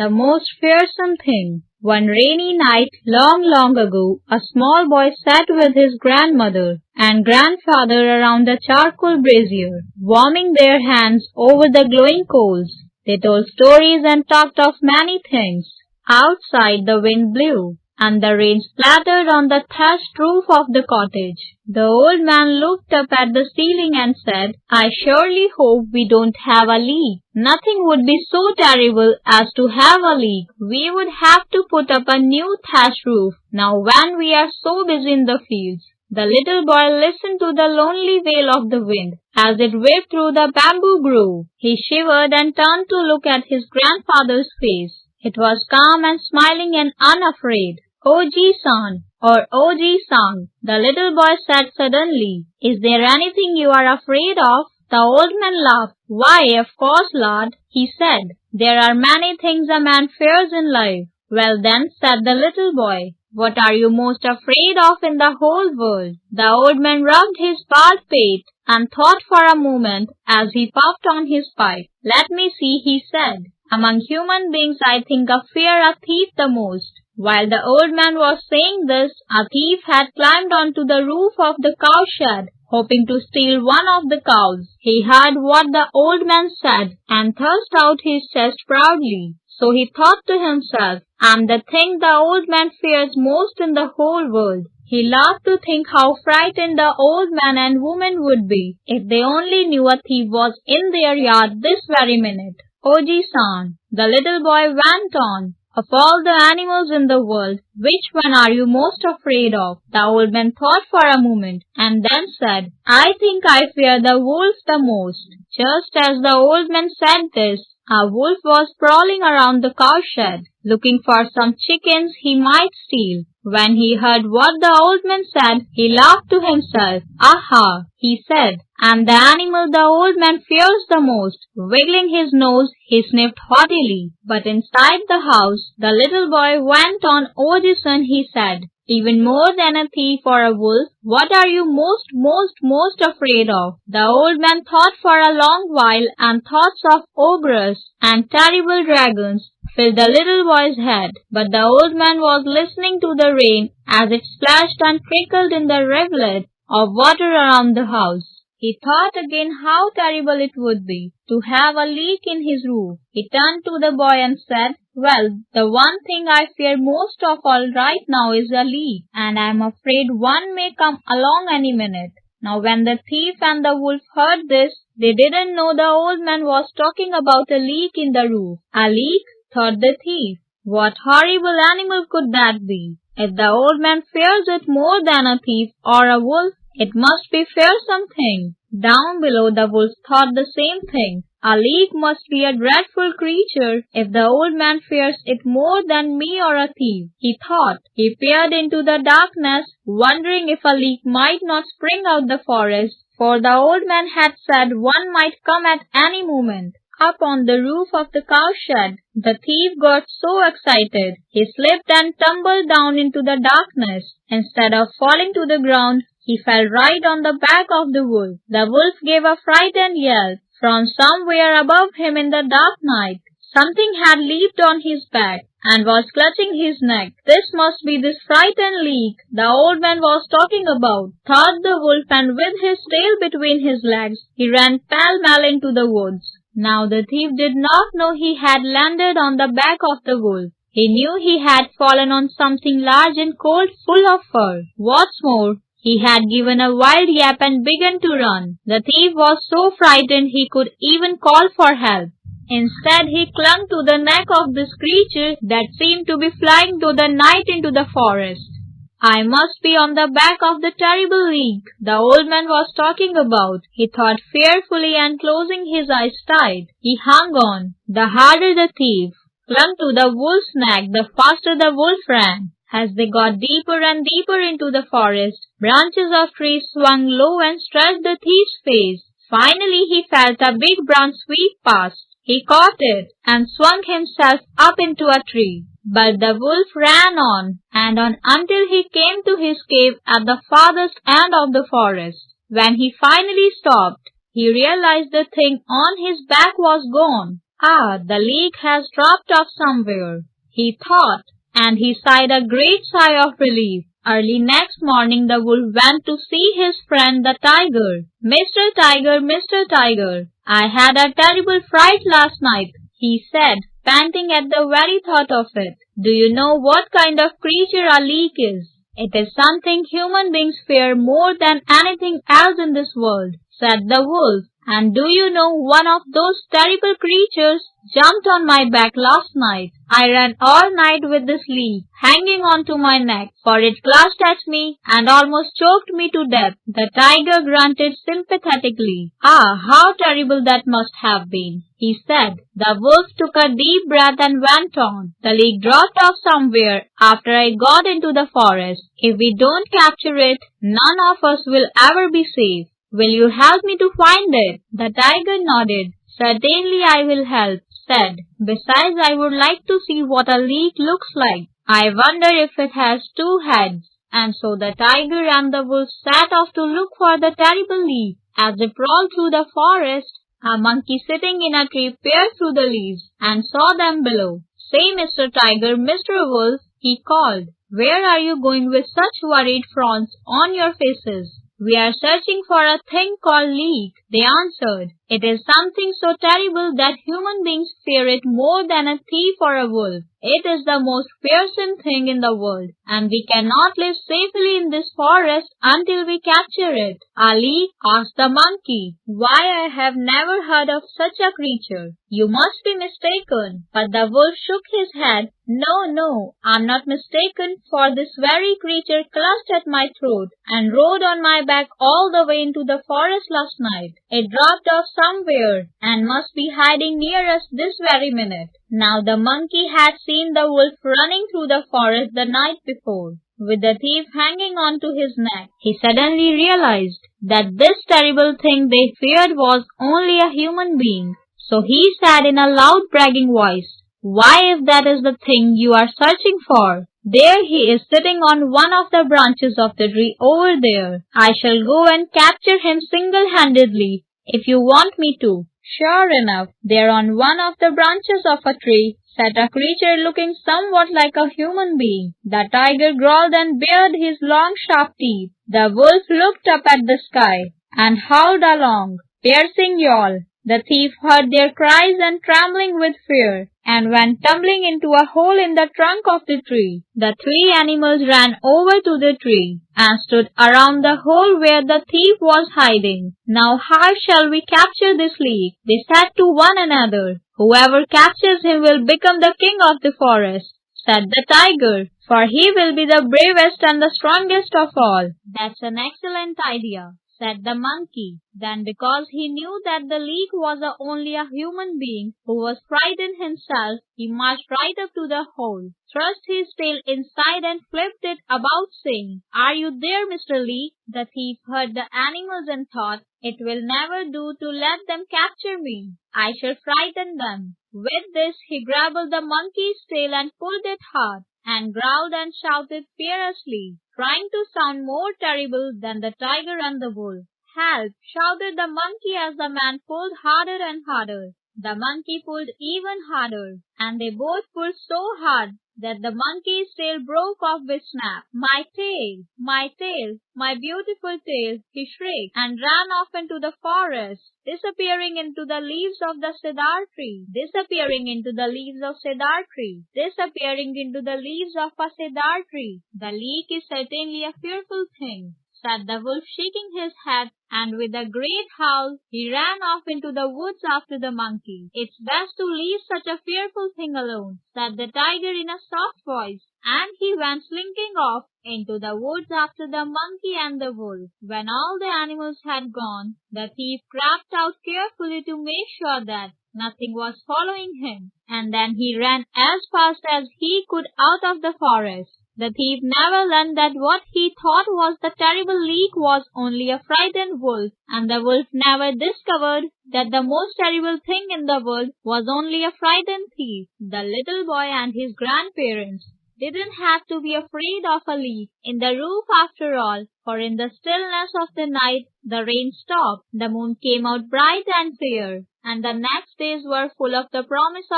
The most fearsome thing. One rainy night, long, long ago, a small boy sat with his grandmother and grandfather around a charcoal brazier, warming their hands over the glowing coals. They told stories and talked of many things. Outside the wind blew, and the rain splattered on the thatched roof of the cottage. The old man looked up at the ceiling and said, "I surely hope we don't have a leak. Nothing would be so terrible as to have a leak. We would have to put up a new thatched roof now when we are so busy in the fields." The little boy listened to the lonely wail of the wind as it whipped through the bamboo grove. He shivered and turned to look at his grandfather's face. It was calm and smiling and unafraid. "Oji-san, or Oji-san," the little boy said suddenly, "is there anything you are afraid of?" The old man laughed. "Why, of course, lad," he said. "There are many things a man fears in life." "Well then," said the little boy, "what are you most afraid of in the whole world?" The old man rubbed his bald pate and thought for a moment as he puffed on his pipe. "Let me see," he said. "Among human beings I think I fear a thief the most." While the old man was saying this, a thief had climbed onto the roof of the cowshed, hoping to steal one of the cows. He heard what the old man said and thrust out his chest proudly. So he thought to himself, "I'm the thing the old man fears most in the whole world." He laughed to think how frightened the old man and woman would be if they only knew a thief was in their yard this very minute. "Oji-san," the little boy went on, "of all the animals in the world, which one are you most afraid of?" The old man thought for a moment and then said, "I think I fear the wolf the most." Just as the old man said this, a wolf was prowling around the cowshed, looking for some chickens he might steal. When he heard what the old man said, he laughed to himself. "Aha," he said, "I'm the animal the old man fears the most." Wiggling his nose, he sniffed haughtily. But inside the house, the little boy went on. "Oji-san," he said, "even more than a thief or a wolf, what are you most afraid of?" The old man thought for a long while, and thoughts of ogres and terrible dragons filled the little boy's head. But the old man was listening to the rain as it splashed and trickled in the rivulet of water around the house. He thought again how terrible it would be to have a leak in his roof. He turned to the boy and said, "Well, the one thing I fear most of all right now is a leak, and I'm afraid one may come along any minute." Now when the thief and the wolf heard this, they didn't know the old man was talking about a leak in the roof. "A leak?" thought the thief. "What horrible animal could that be? If the old man fears it more than a thief or a wolf, it must be fearsome thing." Down below the wolf thought the same thing. "A leak must be a dreadful creature if the old man fears it more than me or a thief," he thought. He peered into the darkness, wondering if a leak might not spring out the forest, for the old man had said one might come at any moment. Up on the roof of the cowshed, the thief got so excited, he slipped and tumbled down into the darkness. Instead of falling to the ground, he fell right on the back of the wolf. The wolf gave a frightened yell. From somewhere above him in the dark night, something had leaped on his back and was clutching his neck. This must be this frightened leak the old man was talking about, thought the wolf, and with his tail between his legs, he ran pell-mell into the woods. Now the thief did not know he had landed on the back of the wolf. He knew he had fallen on something large and cold, full of fur. What's more, he had given a wild yap and begun to run. The thief was so frightened he could even call for help. Instead, he clung to the neck of this creature that seemed to be flying through the night into the forest. "I must be on the back of the terrible leak the old man was talking about," he thought fearfully, and closing his eyes tight, he hung on. The harder the thief clung to the wolf's neck, the faster the wolf ran. As they got deeper and deeper into the forest, branches of trees swung low and stretched the thief's face. Finally, he felt a big branch sweep past. He caught it and swung himself up into a tree. But the wolf ran on and on until he came to his cave at the farthest end of the forest. When he finally stopped, he realized the thing on his back was gone. Ah, the leak has dropped off somewhere, he thought, and he sighed a great sigh of relief. Early next morning the wolf went to see his friend the tiger. Mr. Tiger, I had a terrible fright last night, he said, panting at the very thought of it. Do you know what kind of creature a leak is? It is something human beings fear more than anything else in this world, said the wolf. And do you know one of those terrible creatures jumped on my back last night. I ran all night with this leak hanging onto my neck, for it clutched at me and almost choked me to death. The tiger grunted sympathetically. Ah, how terrible that must have been, he said. The wolf took a deep breath and went on. The leak dropped off somewhere after I got into the forest. If we don't capture it, none of us will ever be safe. Will you help me to find it? The tiger nodded. Certainly I will help, said. Besides, I would like to see what a leak looks like. I wonder if it has two heads. And so the tiger and the wolf set off to look for the terrible leak. As they crawled through the forest, a monkey sitting in a tree peered through the leaves and saw them below. Say, Mr. Tiger, Mr. Wolf, he called. Where are you going with such worried frowns on your faces? We are searching for a thing called leak, they answered. It is something so terrible that human beings fear it more than a thief or a wolf. It is the most fearsome thing in the world, and we cannot live safely in this forest until we capture it. A leak? Asked the monkey. Why, I have never heard of such a creature. You must be mistaken. But the wolf shook his head. No, I'm not mistaken, for this very creature clutched at my throat and rode on my back all the way into the forest last night. It dropped off somewhere and must be hiding near us this very minute. Now the monkey had seen the wolf running through the forest the night before, with the thief hanging on to his neck. He suddenly realized that this terrible thing they feared was only a human being. So he said in a loud bragging voice, Why, if that is the thing you are searching for, there he is sitting on one of the branches of the tree over there. I shall go and capture him single-handedly if you want me to. Sure enough, there on one of the branches of a tree sat a creature looking somewhat like a human being. The tiger growled and bared his long sharp teeth. The wolf looked up at the sky and howled a long, piercing yawl. The thief heard their cries and trembling with fear, and went tumbling into a hole in the trunk of the tree. The three animals ran over to the tree and stood around the hole where the thief was hiding. Now how shall we capture this leak? They said to one another. Whoever captures him will become the king of the forest, said the tiger, for he will be the bravest and the strongest of all. That's an excellent idea, said the monkey. Then, because he knew that the leak was only a human being who was frightened himself, he marched right up to the hole, thrust his tail inside and flipped it about, saying, Are you there, Mr. Leak? The thief heard the animals and thought, It will never do to let them capture me. I shall frighten them. With this, he grabbed the monkey's tail and pulled it hard, and growled and shouted fiercely, trying to sound more terrible than the tiger and the wolf. Help! Shouted the monkey as the man pulled harder and harder. The monkey pulled even harder, and they both pulled so hard that the monkey's tail broke off with snap. My tail! My tail! My beautiful tail! He shrieked and ran off into the forest, disappearing into the leaves of the cedar tree, disappearing into the leaves of cedar tree, disappearing into the leaves of a cedar tree. The leak is certainly a fearful thing, said the wolf, shaking his head, and with a great howl, he ran off into the woods after the monkey. It's best to leave such a fearful thing alone, said the tiger in a soft voice, and he went slinking off into the woods after the monkey and the wolf. When all the animals had gone, the thief crept out carefully to make sure that nothing was following him, and then he ran as fast as he could out of the forest. The thief never learned that what he thought was the terrible leak was only a frightened wolf, and the wolf never discovered that the most terrible thing in the world was only a frightened thief. The little boy and his grandparents didn't have to be afraid of a leak in the roof after all, for in the stillness of the night the rain stopped, the moon came out bright and clear, and the next days were full of the promise of